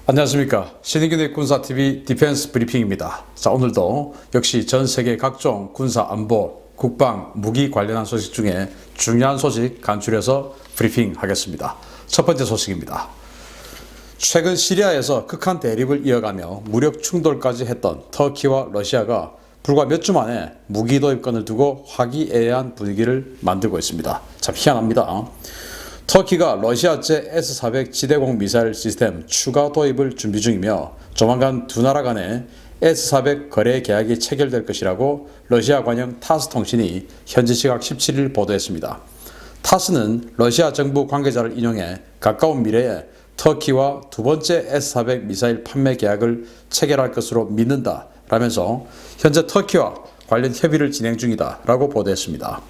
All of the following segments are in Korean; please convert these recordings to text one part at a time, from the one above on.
안녕하십니까. 신인균의 군사TV 디펜스 브리핑입니다. 자, 오늘도 역시 전 세계 각종 군사 안보, 국방, 무기 관련한 소식 중에 중요한 소식 간추려서 브리핑 하겠습니다. 첫 번째 소식입니다. 최근 시리아에서 극한 대립을 이어가며 무력 충돌까지 했던 터키와 러시아가 불과 몇 주 만에 무기 도입권을 두고 화기애애한 분위기를 만들고 있습니다. 참 희한합니다. 터키가 러시아제 S-400 지대공 미사일 시스템 추가 도입을 준비 중이며 조만간 두 나라 간에 S-400 거래 계약이 체결될 것이라고 러시아 관영 타스 통신이 현지 시각 17일 보도했습니다. 타스는 러시아 정부 관계자를 인용해 가까운 미래에 터키와 두 번째 S-400 미사일 판매 계약을 체결할 것으로 믿는다 라면서 현재 터키와 관련 협의를 진행 중이다 라고 보도했습니다.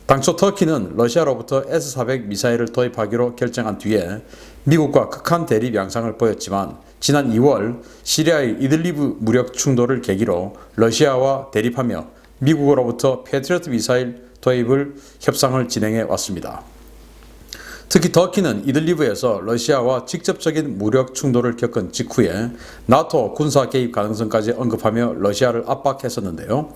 당초 터키는 러시아로부터 S-400 미사일을 도입하기로 결정한 뒤에 미국과 극한 대립 양상을 보였지만 지난 2월 시리아의 이들리브 무력 충돌을 계기로 러시아와 대립하며 미국으로부터 패트리어트 미사일 도입을 협상을 진행해 왔습니다. 특히 터키는 이들리브에서 러시아와 직접적인 무력 충돌을 겪은 직후에 나토 군사 개입 가능성까지 언급하며 러시아를 압박했었는데요.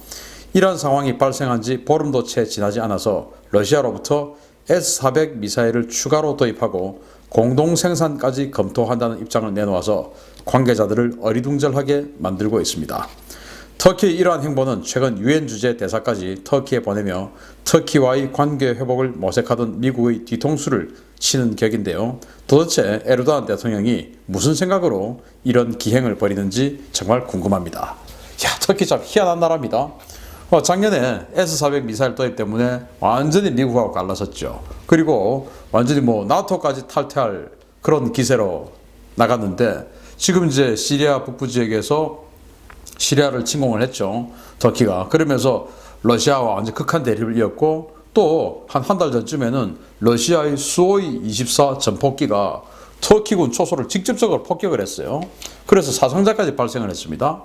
이러한 상황이 발생한 지 보름도 채 지나지 않아서 러시아로부터 S-400 미사일을 추가로 도입하고 공동 생산까지 검토한다는 입장을 내놓아서 관계자들을 어리둥절하게 만들고 있습니다. 터키의 이러한 행보는 최근 유엔 주재 대사까지 터키에 보내며 터키와의 관계 회복을 모색하던 미국의 뒤통수를 치는 격인데요. 도대체 에르도안 대통령이 무슨 생각으로 이런 기행을 벌이는지 정말 궁금합니다. 야, 터키 참 희한한 나라입니다. 작년에 S-400 미사일 도입 때문에 완전히 미국하고 갈라섰죠. 그리고 완전히 나토까지 탈퇴할 그런 기세로 나갔는데 지금 이제 시리아 북부 지역에서 시리아를 침공을 했죠. 터키가. 그러면서 러시아와 완전 극한 대립을 이었고 또 한 달 전쯤에는 러시아의 수호이 24 전폭기가 터키군 초소를 직접적으로 폭격을 했어요. 그래서 사상자까지 발생을 했습니다.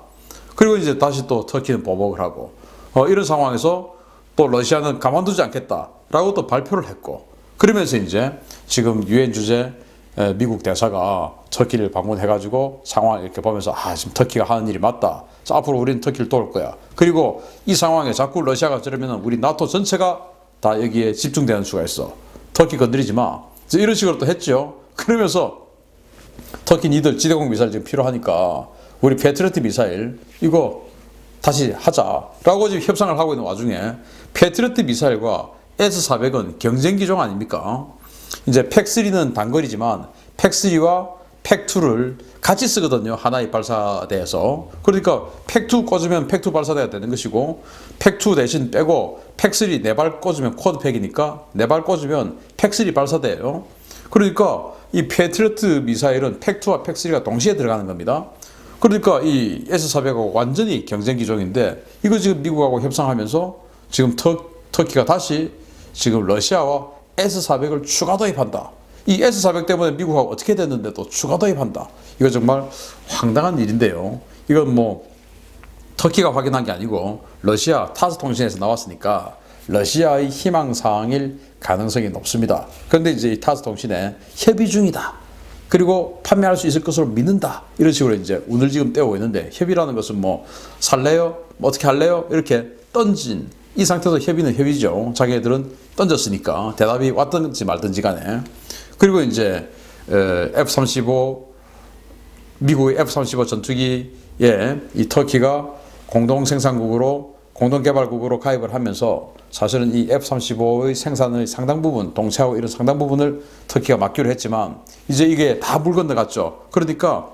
그리고 이제 다시 또 터키는 보복을 하고 이런 상황에서 또 러시아는 가만두지 않겠다라고 또 발표를 했고 그러면서 이제 지금 유엔 주재 미국 대사가 터키를 방문해가지고 상황을 이렇게 보면서 지금 터키가 하는 일이 맞다. 그래서 앞으로 우리는 터키를 도울 거야. 그리고 이 상황에 자꾸 러시아가 저러면 우리 나토 전체가 다 여기에 집중되는 수가 있어. 터키 건드리지 마. 이런 식으로 또 했죠. 그러면서 터키 니들 지대공 미사일 지금 필요하니까 우리 패트리어트 미사일 이거 다시 하자라고 지금 협상을 하고 있는 와중에 패트리어트 미사일과 S-400은 경쟁 기종 아닙니까? 이제 팩3는 단거리지만 팩3와 팩2를 같이 쓰거든요. 하나의 발사대에서. 그러니까 팩2 꽂으면 팩2 발사대가 되는 것이고 팩2 대신 빼고 팩3 4발 꽂으면 쿼드팩이니까 4발 꽂으면 팩3 발사대예요. 그러니까 이 패트리어트 미사일은 팩2와 팩3가 동시에 들어가는 겁니다. 그러니까 이 S-400하고 완전히 경쟁 기종인데 이거 지금 미국하고 협상하면서 지금 터키가 다시 지금 러시아와 S-400을 추가 도입한다. 이 S-400 때문에 미국하고 어떻게 됐는데 또 추가 도입한다. 이거 정말 황당한 일인데요. 이건 터키가 확인한 게 아니고 러시아 타스 통신에서 나왔으니까 러시아의 희망사항일 가능성이 높습니다. 그런데 이제 이 타스 통신에 협의 중이다. 그리고 판매할 수 있을 것으로 믿는다. 이런 식으로 이제 운을 지금 떼고 있는데 협의라는 것은 살래요? 어떻게 할래요? 이렇게 던진 이 상태에서 협의는 협의죠. 자기네들은 던졌으니까 대답이 왔든지 말든지 간에. 그리고 이제 F-35 미국의 F-35 전투기에 이 터키가 공동생산국으로 공동개발국으로 가입을 하면서 사실은 이 F-35의 생산의 상당 부분, 동체하고 이런 상당 부분을 터키가 맡기로 했지만 이제 이게 다 물 건너갔죠. 그러니까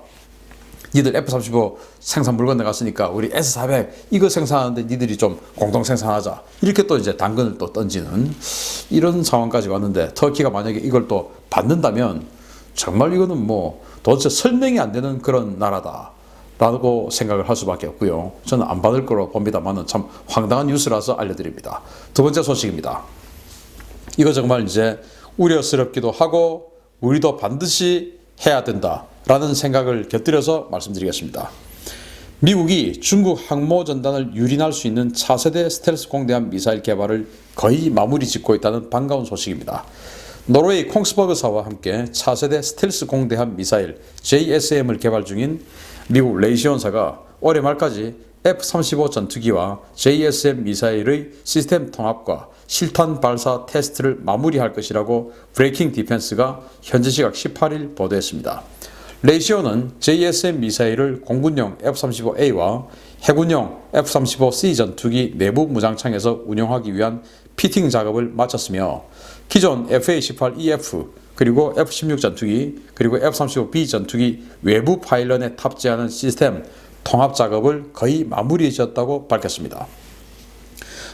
니들 F-35 생산 물 건너갔으니까 우리 S-400 이거 생산하는데 니들이 좀 공동 생산하자. 이렇게 또 이제 당근을 또 던지는 이런 상황까지 왔는데 터키가 만약에 이걸 또 받는다면 정말 이거는 도대체 설명이 안 되는 그런 나라다. 라고 생각을 할 수밖에 없고요. 저는 안 받을 거로 봅니다만 참 황당한 뉴스라서 알려드립니다. 두 번째 소식입니다. 이거 정말 이제 우려스럽기도 하고 우리도 반드시 해야 된다라는 생각을 곁들여서 말씀드리겠습니다. 미국이 중국 항모전단을 유린할 수 있는 차세대 스텔스 공대함 미사일 개발을 거의 마무리 짓고 있다는 반가운 소식입니다. 노르웨이 콩스버그사와 함께 차세대 스텔스 공대함 미사일 JSM을 개발 중인 미국 레이시온사가 올해 말까지 F-35 전투기와 JSM 미사일의 시스템 통합과 실탄 발사 테스트를 마무리할 것이라고 브레이킹 디펜스가 현지 시각 18일 보도했습니다. 레이시온은 JSM 미사일을 공군용 F-35A와 해군용 F-35C 전투기 내부 무장창에서 운용하기 위한 피팅 작업을 마쳤으며 기존 FA-18EF 그리고 F-16 전투기 그리고 F-35B 전투기 외부 파일런에 탑재하는 시스템 통합 작업을 거의 마무리 지었다고 밝혔습니다.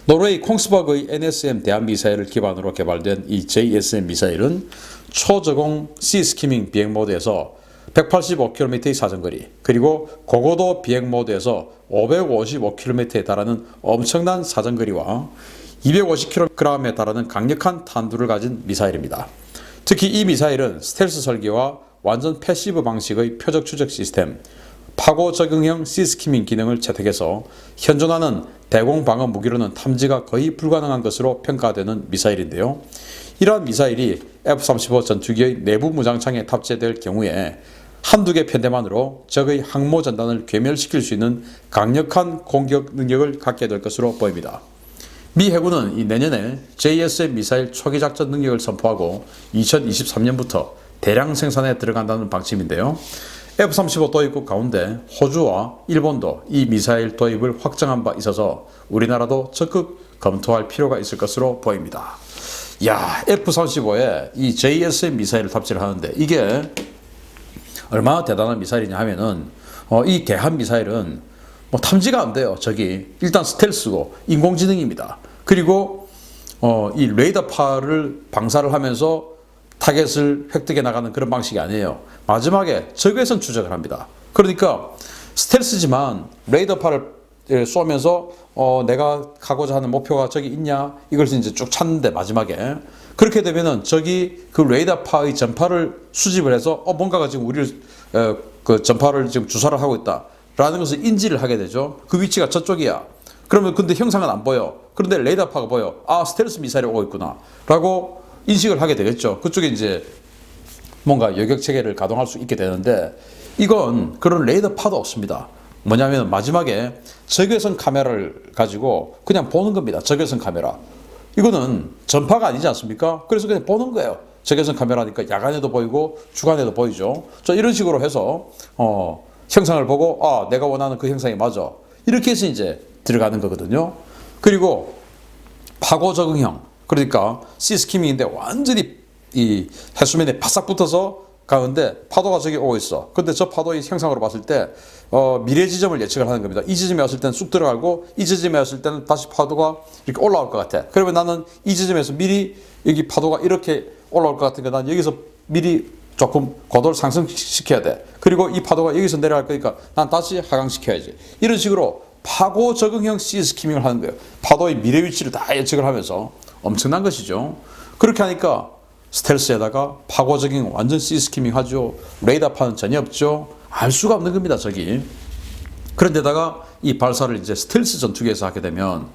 노르웨이 콩스버그의 NSM 대함미사일을 기반으로 개발된 이 JSM 미사일은 초저공 시스키밍 비행 모드에서 185km의 사정거리 그리고 고고도 비행 모드에서 555km에 달하는 엄청난 사정거리와 250kg에 달하는 강력한 탄두를 가진 미사일입니다. 특히 이 미사일은 스텔스 설계와 완전 패시브 방식의 표적 추적 시스템, 파고 적응형 시스키밍 기능을 채택해서 현존하는 대공 방어 무기로는 탐지가 거의 불가능한 것으로 평가되는 미사일인데요. 이러한 미사일이 F-35 전투기의 내부 무장창에 탑재될 경우에 한두 개 편대만으로 적의 항모 전단을 괴멸시킬 수 있는 강력한 공격 능력을 갖게 될 것으로 보입니다. 미 해군은 이 내년에 JSM 미사일 초기 작전 능력을 선포하고 2023년부터 대량 생산에 들어간다는 방침인데요. F-35 도입국 가운데 호주와 일본도 이 미사일 도입을 확정한 바 있어서 우리나라도 적극 검토할 필요가 있을 것으로 보입니다. 야, F-35에 이 JSM 미사일을 탑재를 하는데 이게 얼마나 대단한 미사일이냐 하면은 이 개함 미사일은 뭐 탐지가 안 돼요. 저기 일단 스텔스고 인공지능입니다. 그리고 이 레이더파를 방사를 하면서 타겟을 획득해 나가는 그런 방식이 아니에요. 마지막에 적외선 추적을 합니다. 그러니까 스텔스지만 레이더파를 쏘면서 내가 가고자 하는 목표가 저기 있냐 이걸 이제 쭉 찾는데 마지막에 그렇게 되면은 저기 그 레이더파의 전파를 수집을 해서 뭔가가 지금 우리를 그 전파를 지금 주사를 하고 있다라는 것을 인지를 하게 되죠. 그 위치가 저쪽이야. 그러면 근데 형상은 안 보여. 그런데 레이더파가 보여. 아, 스텔스 미사일이 오고 있구나라고 인식을 하게 되겠죠. 그쪽에 이제 뭔가 여격 체계를 가동할 수 있게 되는데 이건 그런 레이더파도 없습니다. 뭐냐면 마지막에 적외선 카메라를 가지고 그냥 보는 겁니다. 적외선 카메라. 이거는 전파가 아니지 않습니까? 그래서 그냥 보는 거예요. 적외선 카메라니까 야간에도 보이고 주간에도 보이죠. 이런 식으로 해서 형상을 보고 내가 원하는 그 형상이 맞아. 이렇게 해서 이제 들어가는 거거든요. 그리고 파고 적응형. 그러니까 시스키밍인데 완전히 이 해수면에 바싹 붙어서 가는데 파도가 저기 오고 있어. 근데 저 파도의 형상으로 봤을 때 미래 지점을 예측을 하는 겁니다. 이 지점에 왔을 때는 쑥 들어가고 이 지점에 왔을 때는 다시 파도가 이렇게 올라올 것 같아. 그러면 나는 이 지점에서 미리 여기 파도가 이렇게 올라올 것 같으니까 난 여기서 미리 조금 고도를 상승시켜야 돼. 그리고 이 파도가 여기서 내려갈 거니까 난 다시 하강시켜야지. 이런 식으로 파고 적응형 시스키밍을 하는 거예요. 파도의 미래 위치를 다 예측을 하면서 엄청난 것이죠. 그렇게 하니까 스텔스에다가 파고 적응 완전 시스키밍 하죠. 레이더파는 전혀 없죠. 알 수가 없는 겁니다, 저기. 그런데다가 이 발사를 이제 스텔스 전투기에서 하게 되면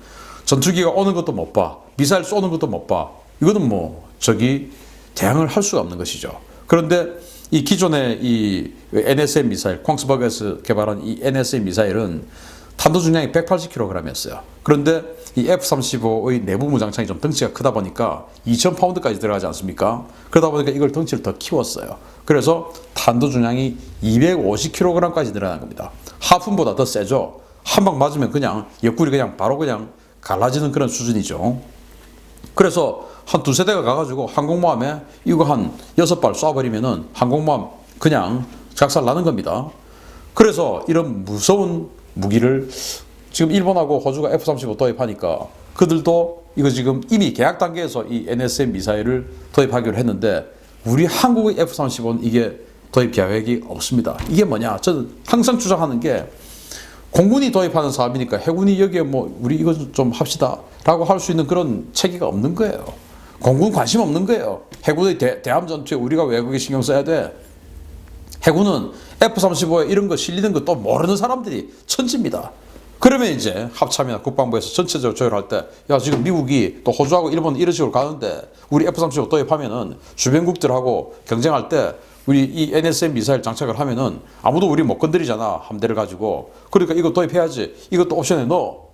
전투기가 오는 것도 못 봐. 미사일 쏘는 것도 못 봐. 이거는 뭐 저기 대항을 할 수가 없는 것이죠. 그런데 이 기존의 이 NSM 미사일, 콩스버그에서 개발한 이 NSM 미사일은 탄도 중량이 180kg이었어요. 그런데 이 F-35의 내부 무장창이 좀 덩치가 크다 보니까 2000파운드까지 들어가지 않습니까? 그러다 보니까 이걸 덩치를 더 키웠어요. 그래서 탄도 중량이 250kg까지 늘어난 겁니다. 하푼보다 더 세죠. 한 방 맞으면 그냥 옆구리 그냥 바로 그냥 갈라지는 그런 수준이죠. 그래서 한 두세 대가 가가지고 항공모함에 이거 한 6발 쏴버리면은 항공모함 그냥 작살 나는 겁니다. 그래서 이런 무서운 무기를 지금 일본하고 호주가 F-35 도입하니까 그들도 이거 지금 이미 계약 단계에서 이 NSM 미사일을 도입하기로 했는데 우리 한국의 F-35는 이게 도입 계획이 없습니다. 이게 뭐냐? 저는 항상 주장하는 게 공군이 도입하는 사업이니까 해군이 여기에 뭐 우리 이거 좀 합시다 라고 할 수 있는 그런 체계가 없는 거예요. 공군 관심 없는 거예요. 해군의 대함 전투에 우리가 왜 그게 신경 써야 돼? 해군은 F-35에 이런 거 실리는 거 또 모르는 사람들이 천지입니다. 그러면 이제 합참이나 국방부에서 전체적으로 조율할 때, 야, 지금 미국이 또 호주하고 일본 이런 식으로 가는데 우리 F-35 도입하면은 주변국들하고 경쟁할 때 우리 이 NSM 미사일 장착을 하면은 아무도 우리 못 건드리잖아, 함대를 가지고. 그러니까 이거 도입해야지. 이것도 옵션에 넣어.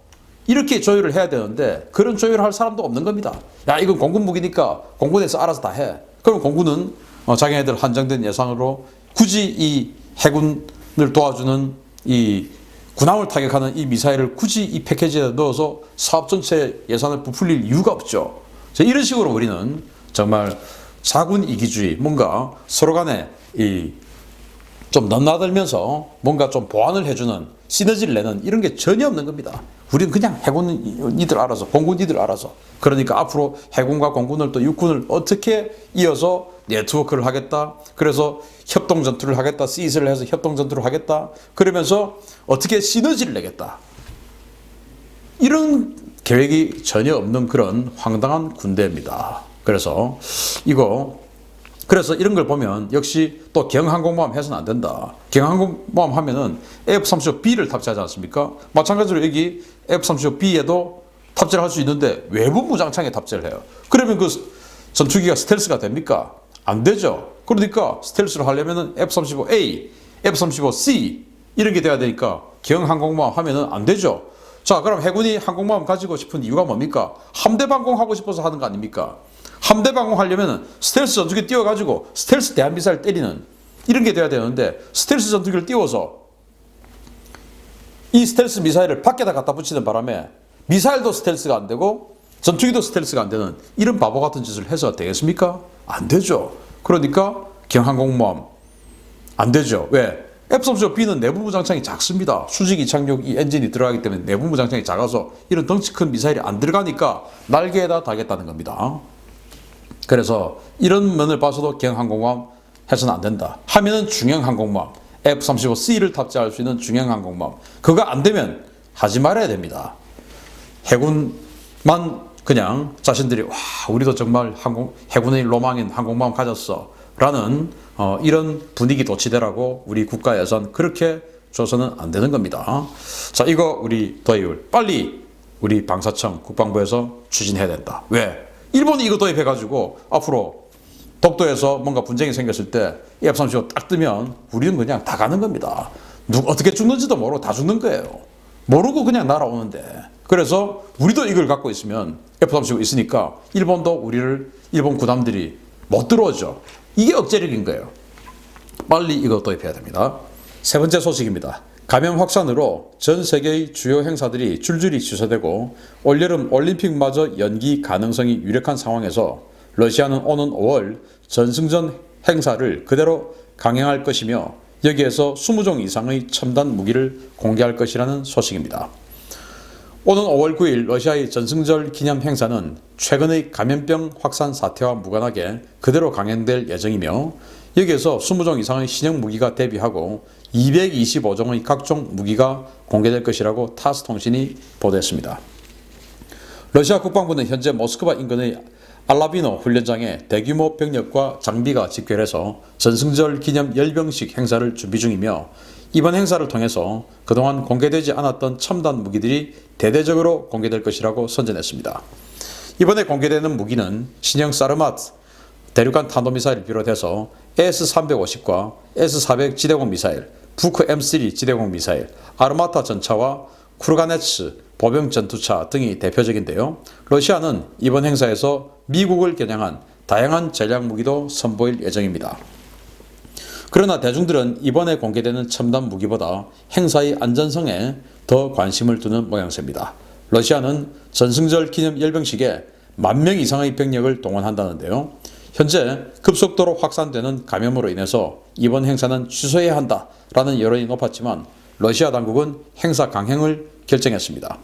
이렇게 조율을 해야 되는데 그런 조율을 할 사람도 없는 겁니다. 야, 이건 공군 무기니까 공군에서 알아서 다 해. 그럼 공군은 자기네들 한정된 예산으로 굳이 이 해군을 도와주는 이 군함을 타격하는 이 미사일을 굳이 이 패키지에 넣어서 사업 전체 예산을 부풀릴 이유가 없죠. 이런 식으로 우리는 정말 사군 이기주의, 뭔가 서로 간에 좀 넘나들면서 뭔가 좀 보완을 해주는 시너지를 내는 이런 게 전혀 없는 겁니다. 우리는 그냥 해군이들 알아서, 공군이들 알아서. 그러니까 앞으로 해군과 공군을 또 육군을 어떻게 이어서 네트워크를 하겠다. 그래서 협동 전투를 하겠다. 시스를 해서 협동 전투를 하겠다. 그러면서 어떻게 시너지를 내겠다. 이런 계획이 전혀 없는 그런 황당한 군대입니다. 그래서 이런 걸 보면 역시 또 경항공모함 해서는 안 된다. 경항공모함 하면은 F-35B를 탑재하지 않습니까? 마찬가지로 여기 F-35B에도 탑재를 할 수 있는데 외부 무장창에 탑재를 해요. 그러면 그 전투기가 스텔스가 됩니까? 안 되죠. 그러니까 스텔스를 하려면은 F-35A, F-35C 이런 게 돼야 되니까 경항공모함 하면은 안 되죠. 자, 그럼 해군이 항공모함 가지고 싶은 이유가 뭡니까? 함대 방공하고 싶어서 하는 거 아닙니까? 함대 방공하려면 스텔스 전투기 띄워가지고 스텔스 대한미사일 때리는 이런 게 돼야 되는데 스텔스 전투기를 띄워서 이 스텔스 미사일을 밖에다 갖다 붙이는 바람에 미사일도 스텔스가 안 되고 전투기도 스텔스가 안 되는 이런 바보 같은 짓을 해서 되겠습니까? 안 되죠. 그러니까 경항공모함 안 되죠. 왜? F-35B는 내부 무장창이 작습니다. 수직 이착륙 이 엔진이 들어가기 때문에 내부 무장창이 작아서 이런 덩치 큰 미사일이 안 들어가니까 날개에다 달겠다는 겁니다. 그래서 이런 면을 봐서도 경항공모함 해서는 안 된다. 하면은 중형항공모함, F-35C를 탑재할 수 있는 중형항공모함. 그거 안 되면 하지 말아야 됩니다. 해군만 그냥 자신들이 와, 우리도 정말 해군의 로망인 항공모함 가졌어 라는 이런 분위기 도취되라고 우리 국가 예산 그렇게 줘서는 안 되는 겁니다. 자, 이거 우리 도입을 빨리 우리 방사청 국방부에서 추진해야 된다. 왜? 일본이 이거 도입해가지고 앞으로 독도에서 뭔가 분쟁이 생겼을 때 F-35 딱 뜨면 우리는 그냥 다 가는 겁니다. 어떻게 죽는지도 모르고 다 죽는 거예요. 모르고 그냥 날아오는데. 그래서 우리도 이걸 갖고 있으면 F-35 있으니까 일본 군함들이 못 들어오죠. 이게 억제력인 거예요. 빨리 이거 도입해야 됩니다. 세 번째 소식입니다. 감염 확산으로 전 세계의 주요 행사들이 줄줄이 취소되고 올여름 올림픽마저 연기 가능성이 유력한 상황에서 러시아는 오는 5월 전승전 행사를 그대로 강행할 것이며 여기에서 20종 이상의 첨단 무기를 공개할 것이라는 소식입니다. 오는 5월 9일 러시아의 전승절 기념 행사는 최근의 감염병 확산 사태와 무관하게 그대로 강행될 예정이며 여기에서 20종 이상의 신형 무기가 대비하고 225종의 각종 무기가 공개될 것이라고 타스 통신이 보도했습니다. 러시아 국방부는 현재 모스크바 인근의 알라비노 훈련장에 대규모 병력과 장비가 집결해서 전승절 기념 열병식 행사를 준비 중이며 이번 행사를 통해서 그동안 공개되지 않았던 첨단 무기들이 대대적으로 공개될 것이라고 선전했습니다. 이번에 공개되는 무기는 신형 사르마트 대륙간 탄도미사일을 비롯해서 S-350과 S-400 지대공 미사일, 부크 M3 지대공 미사일, 아르마타 전차와 쿠르가네츠 보병 전투차 등이 대표적인데요. 러시아는 이번 행사에서 미국을 겨냥한 다양한 전략 무기도 선보일 예정입니다. 그러나 대중들은 이번에 공개되는 첨단 무기보다 행사의 안전성에 더 관심을 두는 모양새입니다. 러시아는 전승절 기념 열병식에 10,000명 이상의 병력을 동원한다는데요. 현재 급속도로 확산되는 감염으로 인해서 이번 행사는 취소해야 한다라는 여론이 높았지만 러시아 당국은 행사 강행을 결정했습니다.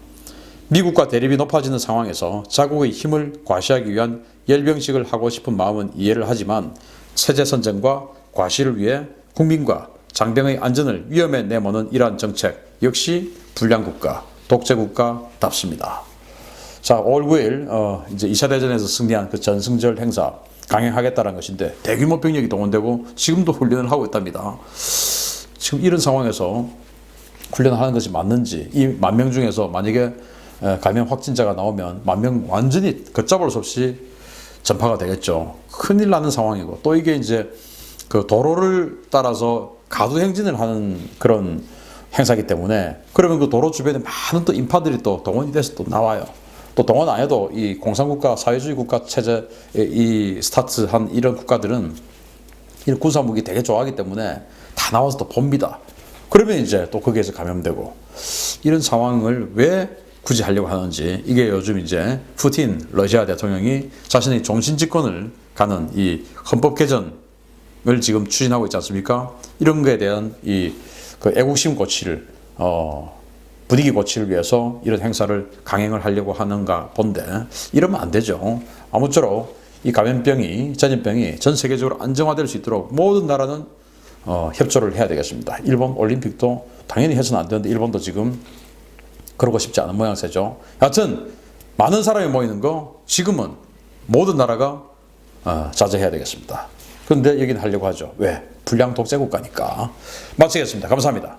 미국과 대립이 높아지는 상황에서 자국의 힘을 과시하기 위한 열병식을 하고 싶은 마음은 이해를 하지만 체제 선전과 과시를 위해 국민과 장병의 안전을 위험에 내모는 이러한 정책 역시 불량국가, 독재국가답습니다. 자, 5월 9일 이제 2차 대전에서 승리한 그 전승절 행사 강행하겠다는 것인데 대규모 병력이 동원되고 지금도 훈련을 하고 있답니다. 지금 이런 상황에서 훈련하는 것이 맞는지, 이 10,000명 중에서 만약에 감염 확진자가 나오면 10,000명 완전히 걷잡을 수 없이 전파가 되겠죠. 큰일 나는 상황이고, 또 이게 이제 그 도로를 따라서 가두 행진을 하는 그런 행사이기 때문에, 그러면 그 도로 주변에 많은 또 인파들이 또 동원이 돼서 또 나와요. 또 동원 안 해도 이 공산국가, 사회주의 국가 체제, 이 스타트한 이런 국가들은 이 군사무기 되게 좋아하기 때문에 다 나와서 또 봅니다. 그러면 이제 또 거기에서 감염되고, 이런 상황을 왜 굳이 하려고 하는지, 이게 요즘 이제 푸틴 러시아 대통령이 자신의 종신 집권을 가는 이 헌법 개정을 지금 추진하고 있지 않습니까? 이런 거에 대한 그 애국심 고취를 분위기 고치를 위해서 이런 행사를 강행을 하려고 하는가 본데, 이러면 안 되죠. 아무쪼록 이 감염병이, 전염병이 전 세계적으로 안정화될 수 있도록 모든 나라는 협조를 해야 되겠습니다. 일본 올림픽도 당연히 해서는 안 되는데 일본도 지금 그러고 싶지 않은 모양새죠. 여하튼 많은 사람이 모이는 거 지금은 모든 나라가 자제해야 되겠습니다. 그런데 여기는 하려고 하죠. 왜? 불량 독재 국가니까. 마치겠습니다. 감사합니다.